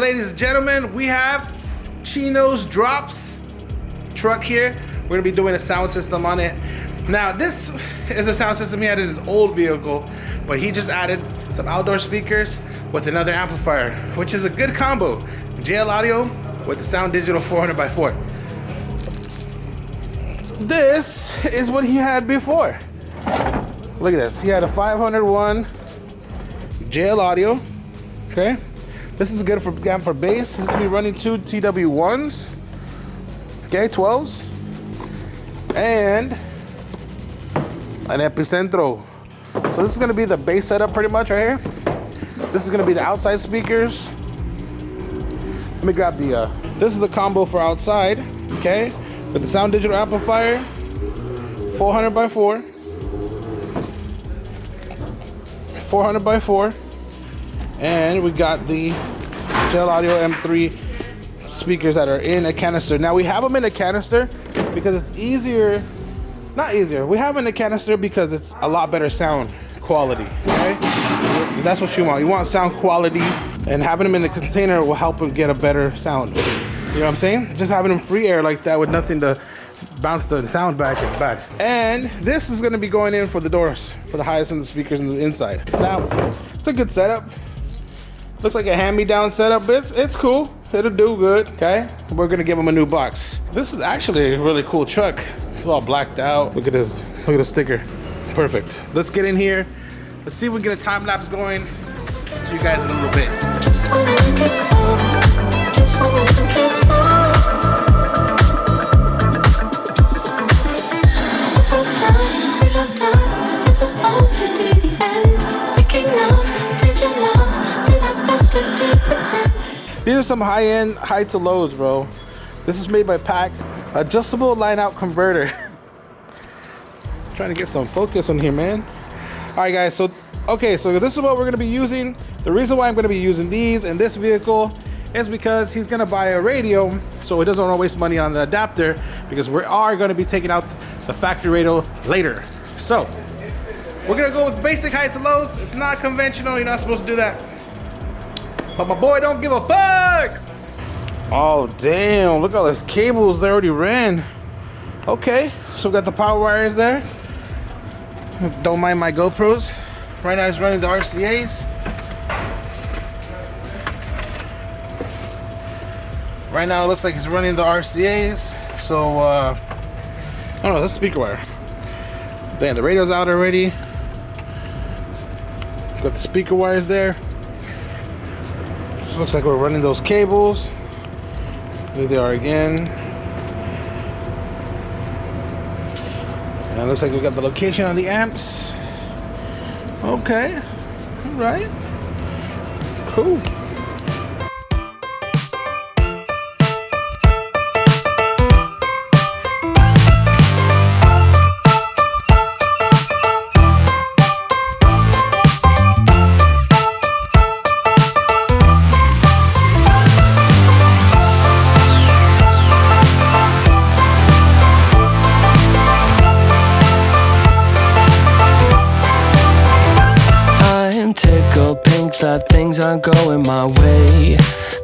ladies and gentlemen, we have Chino's dropz truck here. We're gonna be doing a sound system on it. Now, this is a sound system he had in his old vehicle, but he just added some outdoor speakers with another amplifier, which is a good combo. JL audio with the Sound Digital 400x4. This is what he had before. Look at this. He had a 501 JL audio. Okay. This is good for bass. He's gonna be running two TW1s. Okay, 12s. And an epicentro. So this is gonna be the bass setup pretty much right here. This is gonna be the outside speakers. Let me grab the, this is the combo for outside, okay? With the Sound Digital amplifier, 400x4. 400x4. And we got the JL Audio M3 speakers that are in a canister. Now we have them in a canister because it's easier, not easier. We have them in a canister because it's a lot better sound quality, okay? That's what you want. You want sound quality, and having them in a container will help them get a better sound. You know what I'm saying? Just having them free air like that with nothing to bounce the sound back is bad. And this is gonna be going in for the doors, for the highest end of the speakers on the inside. Now, it's a good setup. Looks like a hand-me-down setup, but it's cool. It'll do good, okay? We're gonna give him a new box. This is actually a really cool truck. It's all blacked out. Look at this, look at the sticker. Perfect. Let's get in here. Let's see if we can get a time lapse going. See you guys in a little bit. Just wanna look at fall. Just wanna look at fall. The first time we looked us, it was all to the end. Breaking love, did you love? Did our best just to pretend? These are some high-end, high to lows, bro. This is made by Pack. Adjustable line-out converter. Trying to get some focus on here, man. All right, guys. So, okay, so this is what we're gonna be using. The reason why I'm gonna be using these in this vehicle is because he's gonna buy a radio, so he doesn't want to waste money on the adapter, because we are gonna be taking out the factory radio later. So, we're gonna go with basic highs and lows. It's not conventional. You're not supposed to do that. But my boy don't give a fuck. Oh, damn. Look at all those cables they already ran. Okay, so we got the power wires there. Don't mind my GoPros. Right now he's running the RCAs. Right now it looks like he's running the RCAs. So, oh no, that's the speaker wire. Damn, the radio's out already. Got the speaker wires there. Just looks like we're running those cables. There they are again. And it looks like we got the location on the amps. Okay, all right, cool. That things aren't going my way,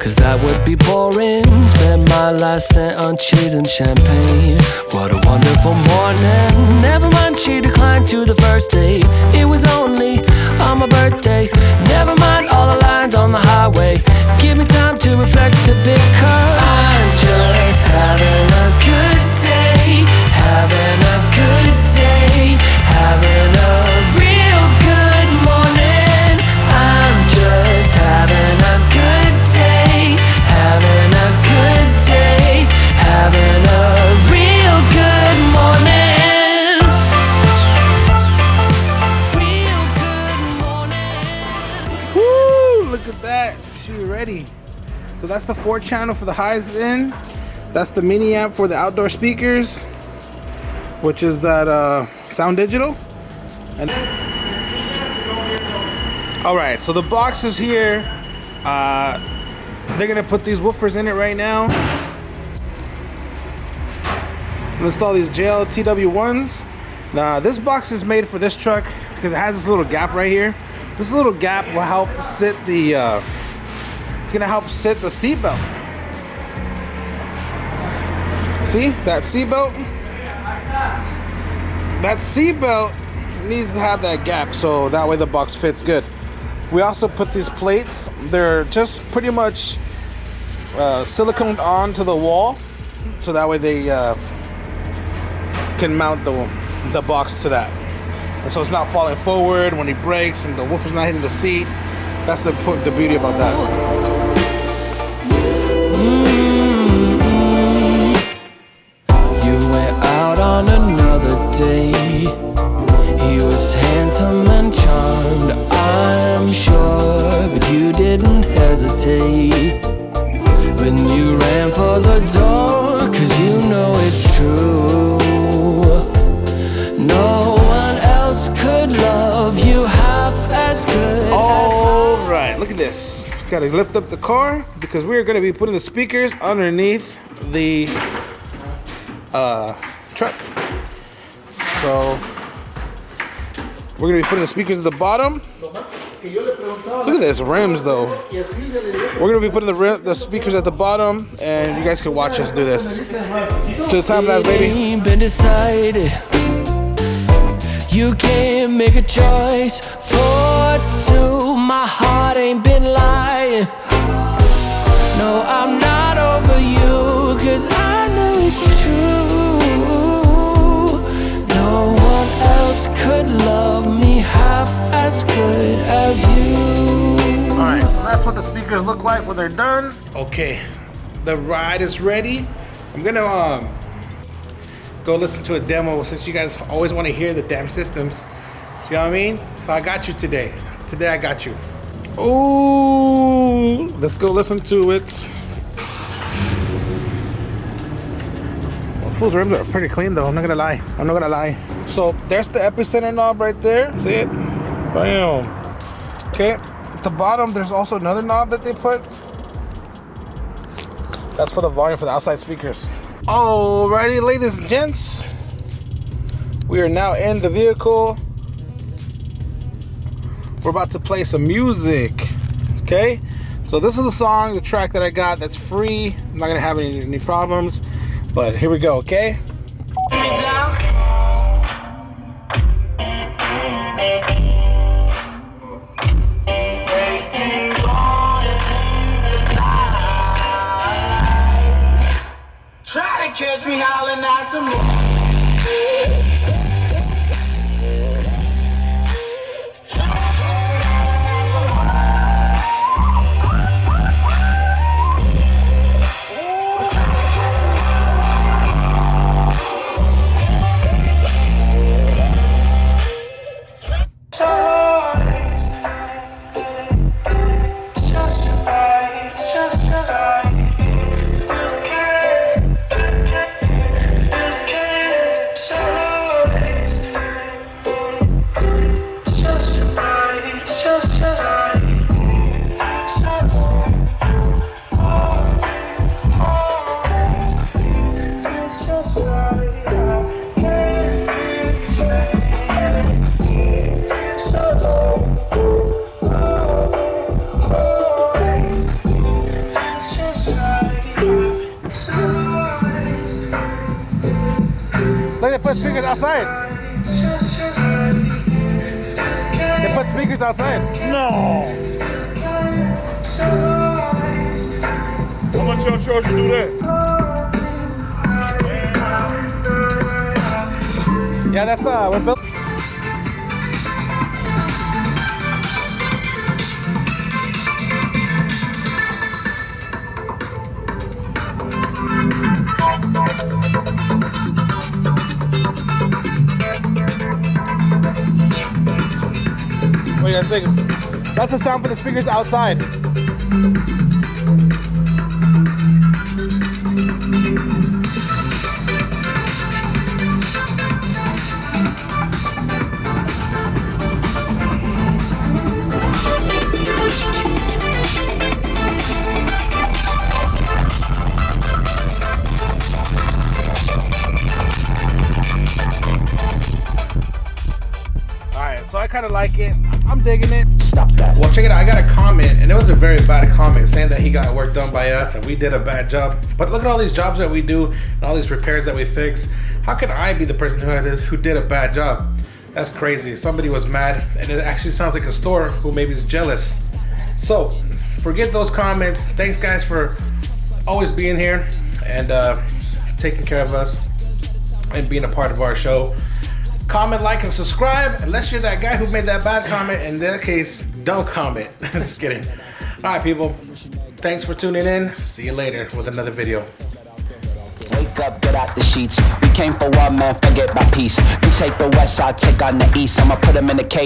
cause that would be boring. Spend my last cent on cheese and champagne. What a wonderful morning. Never mind, she declined to the first date. It was only on my birthday. Never mind all the lines on the highway. Give me time to reflect a bit, cause I'm just having a good day. Having a good day. Having a real good morning. I'm just having a good day. Having a good day. Having a real good morning. Real good morning. Woo! Look at that. She ready. So that's the 4-channel for the highs in. That's the mini amp for the outdoor speakers, which is that Sound Digital. And all right, so the box is here. They're gonna put these woofers in it right now. Install these JL TW1s. Now this box is made for this truck because it has this little gap right here. This little gap will help sit the It's gonna help sit the seatbelt. See that seatbelt? That seatbelt needs to have that gap so that way the box fits good. We also put these plates. They're just pretty much siliconed onto the wall, so that way they can mount the box to that. And so it's not falling forward when he brakes, and the woofer's not hitting the seat. That's the beauty about that. You went out on another day. He was handsome and charmed, I'm sure, but you didn't hesitate when you ran for the door, 'cause you know it's true. No one else could love you half as good. All right, look at this. Got to lift up the car because we're going to be putting the speakers underneath the truck. So we're going to be putting the speakers at the bottom. Look at this, rims though. We're going to be putting the speakers at the bottom, and you guys can watch us do this. To the time lapse, baby. Been decided. You can't make a choice for two. My heart ain't been lying. No, I'm not over you, 'cause I know it's true. No one else could love me half as good as you. Alright, so that's what the speakers look like when they're done. Okay, the ride is ready. I'm gonna go listen to a demo since you guys always want to hear the damn systems. You know what I mean? So I got you today. Today I got you. Ooh, let's go listen to it. Well, fool's rims are pretty clean though. I'm not gonna lie. So there's the epicenter knob right there. See it? Bam. Okay. At the bottom, there's also another knob that they put. That's for the volume for the outside speakers. Alrighty, ladies and gents, we are now in the vehicle. We're about to play some music. Okay, so this is the song, the track that I got that's free. I'm not gonna have any problems, but here we go. Okay. Catch me howling out the moon. They put speakers outside. They put speakers outside. No. How much y'all charge to do that? Yeah, that's we're built. What do you guys think? That's the sound for the speakers outside. Alright, so I kind of like it. I'm digging it. Stop that. Well, check it out. I got a comment, and it was a very bad comment saying that he got work done by us and we did a bad job. But look at all these jobs that we do and all these repairs that we fix. How could I be the person who did a bad job? That's crazy. Somebody was mad, and it actually sounds like a store who maybe is jealous. So, forget those comments. Thanks, guys, for always being here and taking care of us and being a part of our show. Comment, like, and subscribe. Unless you're that guy who made that bad comment. In that case, don't comment. Just kidding. All right, people. Thanks for tuning in. See you later with another video. Wake up, get out the sheets. We came for one man, forget my peace. You take the west, I take on the east. I'ma put him in the cage.